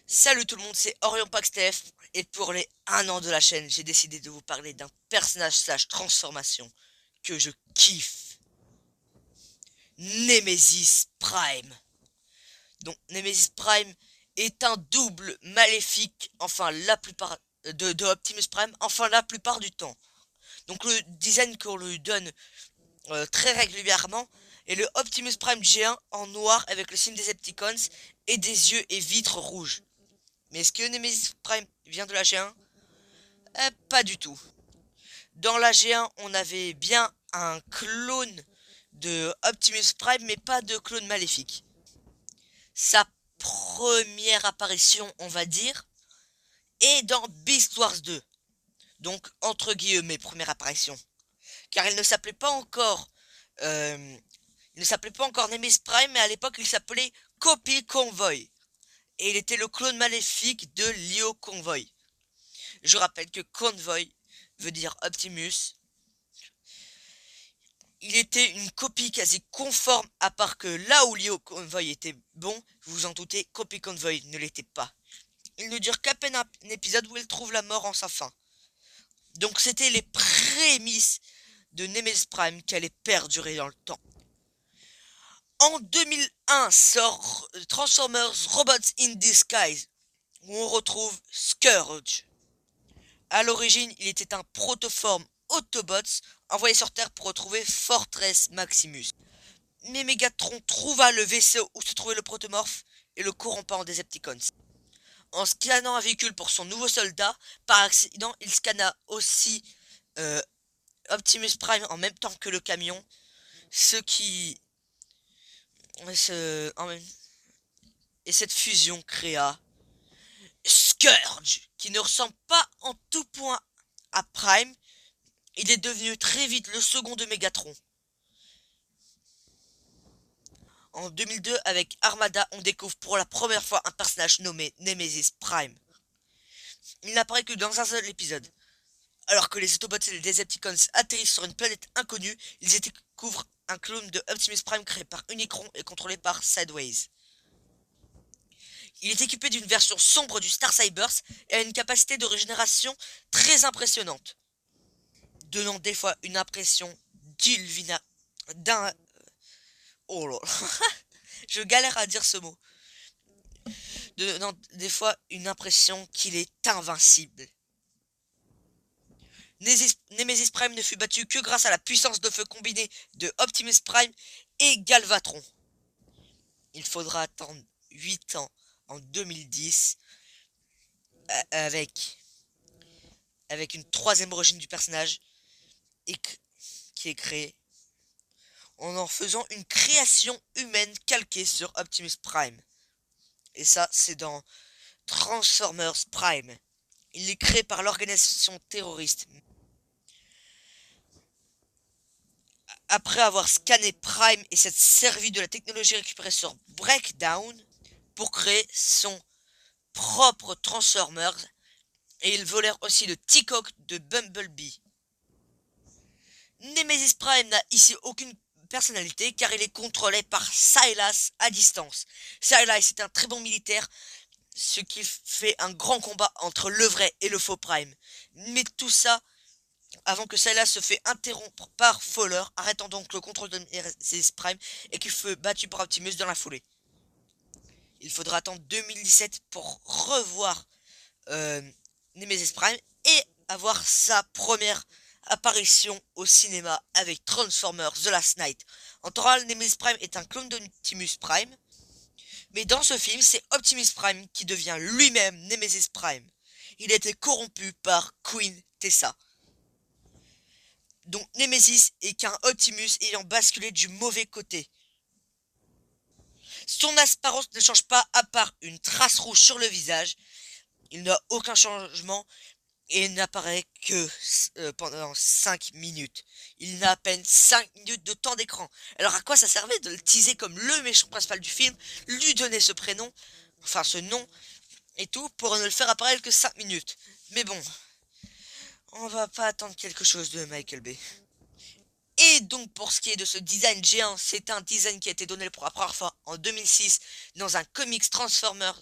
Salut tout le monde, c'est Orion Paxtef et pour les 1 an de la chaîne, j'ai décidé de vous parler d'un personnage slash transformation que je kiffe. Nemesis Prime. Donc Nemesis Prime est un double maléfique, enfin la plupart de Optimus Prime, enfin la plupart du temps. Donc le design qu'on lui donne très régulièrement est le Optimus Prime G1 en noir avec le signe des Decepticons et des yeux et vitres rouges. Mais est-ce que Nemesis Prime vient de la G1? Pas du tout. Dans la G1, on avait bien un clone de Optimus Prime, mais pas de clone maléfique. Sa première apparition, on va dire, est dans Beast Wars 2. Donc, entre guillemets, première apparition. Car il ne s'appelait pas encore... il ne s'appelait pas encore Nemesis Prime, mais à l'époque, il s'appelait Copy Convoy. Et il était le clone maléfique de Leo Convoy. Je rappelle que Convoy veut dire Optimus. Il était une copie quasi conforme, à part que là où Leo Convoy était bon, vous vous en doutez, Copy Convoy ne l'était pas. Il ne dure qu'à peine un épisode où il trouve la mort en sa fin. Donc c'était les prémices de Nemesis Prime qui allaient perdurer dans le temps. En 2001 sort Transformers Robots in Disguise, où on retrouve Scourge. À l'origine, il était un protoforme Autobots envoyé sur Terre pour retrouver Fortress Maximus. Mais Megatron trouva le vaisseau où se trouvait le protomorphe et le corrompant en Decepticons. En scannant un véhicule pour son nouveau soldat, par accident, il scanna aussi euh, Optimus Prime en même temps que le camion, ce qui... ce- en même- et cette fusion créa Scourge, qui ne ressemble pas en tout point à Prime. Il est devenu très vite le second de Megatron. En 2002, avec Armada, on découvre pour la première fois un personnage nommé Nemesis Prime. Il n'apparaît que dans un seul épisode. Alors que les Autobots et les Decepticons atterrissent sur une planète inconnue, ils y découvrent un clone de Optimus Prime créé par Unicron et contrôlé par Sideways. Il est équipé d'une version sombre du Star Cybers et a une capacité de régénération très impressionnante, donnant des fois une impression d'Ilvina... d'un... Oh là là, je galère à dire ce mot. Donnant des fois une impression qu'il est invincible. Nemesis Prime ne fut battu que grâce à la puissance de feu combinée de Optimus Prime et Galvatron. Il faudra attendre 8 ans en 2010 avec, avec une troisième origine du personnage et qui est créée en faisant une création humaine calquée sur Optimus Prime. Et ça, c'est dans Transformers Prime. Il est créé par l'organisation terroriste. Après avoir scanné Prime et s'être servi de la technologie récupérée sur Breakdown pour créer son propre Transformers, et ils volèrent aussi le T-Coq de Bumblebee. Nemesis Prime n'a ici aucune personnalité car il est contrôlé par Silas à distance. Silas est un très bon militaire, ce qui fait un grand combat entre le vrai et le faux Prime. Mais tout ça avant que Silas se fait interrompre par Fowler, arrêtant donc le contrôle de Nemesis Prime et qui fut battu par Optimus dans la foulée. Il faudra attendre 2017 pour revoir euh, Nemesis Prime et avoir sa première apparition au cinéma avec Transformers The Last Night. En total, Nemesis Prime est un clone d'Optimus Prime, mais dans ce film, c'est Optimus Prime qui devient lui-même Nemesis Prime. Il a été corrompu par Queen Tessa. Donc Nemesis est qu'un Optimus ayant basculé du mauvais côté. Son apparence ne change pas à part une trace rouge sur le visage. Il n'a aucun changement et n'apparaît que pendant 5 minutes. Il n'a à peine 5 minutes de temps d'écran. Alors à quoi ça servait de le teaser comme le méchant principal du film, lui donner ce prénom, enfin ce nom et tout, pour ne le faire apparaître que 5 minutes. Mais bon, on va pas attendre quelque chose de Michael Bay. Et donc pour ce qui est de ce design géant, c'est un design qui a été donné pour la première fois en 2006 dans un comics Transformers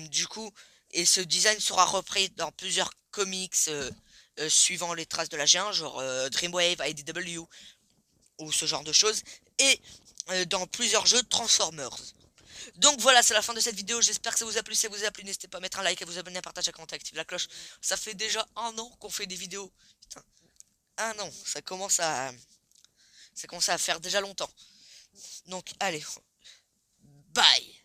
Du coup, et ce design sera repris dans plusieurs comics suivant les traces de la G1, genre Dreamwave, IDW ou ce genre de choses, et dans plusieurs jeux Transformers. Donc voilà, c'est la fin de cette vidéo. J'espère que ça vous a plu. Si ça vous a plu, n'hésitez pas à mettre un like, à vous abonner, à partager, à commenter, à activer la cloche. Ça fait déjà un an qu'on fait des vidéos. Putain, un an. Ça commence à faire déjà longtemps. Donc allez, bye.